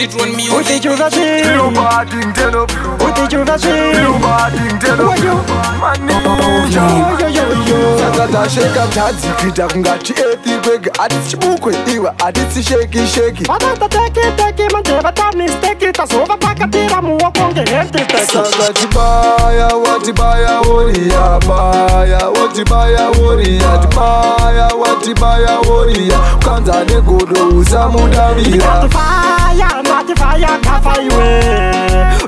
Citron music. What did you got it? Blue barding tell up. What did you got it? Blue barding tell up. Sakata shake up tadzi kita kungati earthquake. Aditsi bukwe iwa aditsi shake shake. Patata take mandeva ta mistake. Tasova pakatira muokonge hente take. Sakati baya wati baya warrior baya wati baya warrior baya wati baya warrior. Kanza negodo uzamudavira. Nati fire kafa iwe.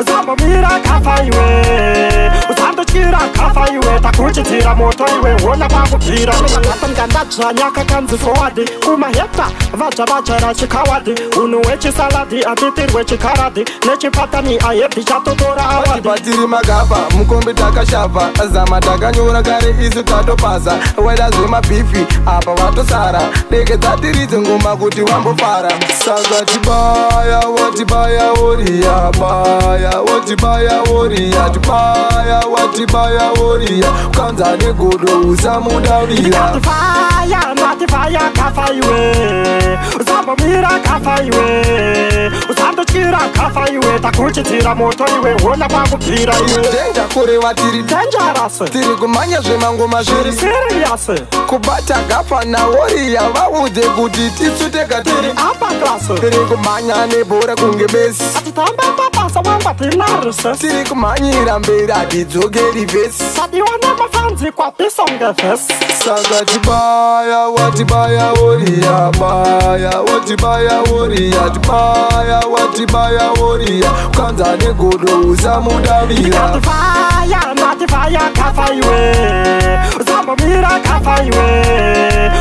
Uzamumira kafa iwe. Uzandochira kafa iwe. Takuchitira moto iwe. Wona bakupira. Nakatanganda chanyaka kanzi forward. Kumaheta vacha rachikawadi. Unuwechi saladi atitirwechi karadi. Nechipatani ayeti chatotora awadi. Patiri magaba mukombe takashava. Zama takanyora kare isu tatopasa. Weda zvema bifi apa watosara. Deke dzatiridze ngoma kuti wambofara. Sakati baya wati baya warrior baya wati baya warrior baya wati baya warrior. Kanza negodo uzamudavira. Nati fire kafa iwe. Uzamumira kafa iwe. Uzandochira kafa iwe. Takuchitira moto iwe. Wona bakupira iwe. Danger kure watiri dangerous. Tiri kumanya zvemangoma zviri serious. Kubata gapa na warrior vaude kuti titsuteka tiri upper class. Tiri kumanya nebhora kunge besi. Atitamba papasa wanga tinarse. Tiri kumanyira mberi atidzokeri vesi. Sadiwana mafanzi kwa pisonge fesi. Sakati baya wati baya warrior baya wati baya warrior baya wati baya warrior. Kanza negodo uzamudavira. Nati fire kafa iwe. Uzamumira kafa iwe.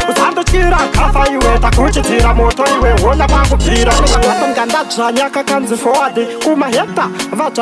Uzandochira kafa iwe. Takuchitira moto iwe. Wona bakupira. Nakatanganda chanyaka kanzi forward. Kumaheta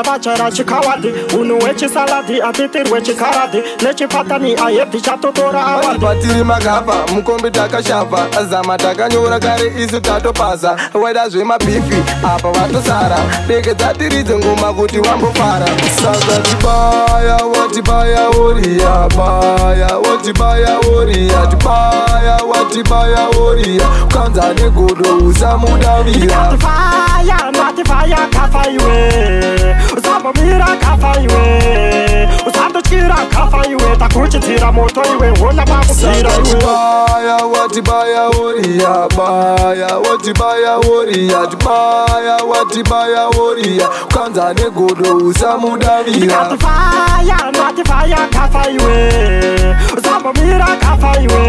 vacha rachikawadi. Unuwechi saladi atitirwechi karadi. Nechipatani ayeti chatotora awadi. Patiri magaba mukombe takashava. Zama takanyora kare isu tatopasa. Weda zvema bifi apa watosara. Deke dzatiridze ngoma kuti wambofara. Sakati baya wati baya warrior baya wati baya warrior baya wati baya warrior. Kanza negodo uzamudavira. Nati fire kafa iwe. Uzamumira kafa iwe. Uzandochira kafa iwe. Takuchitira moto iwe. Wona bakupira iwe. Baya wati baya warrior baya wati baya warrior baya wati baya warrior. Kanza negodo uzamudavira. Nati fire kafa iwe. Uzamumira kafa iwe.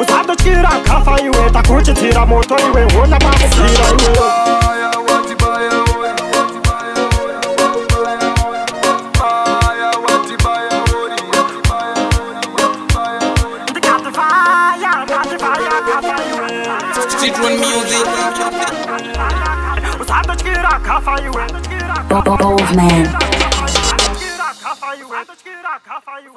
Uzandochira kafa iwe. Takuchitira moto iwe. Wona bakupira iwe. Baya wati baya warrior baya wati baya warrior Citron music. Uzandochira kafa iwe. Wolfman. Kafa you.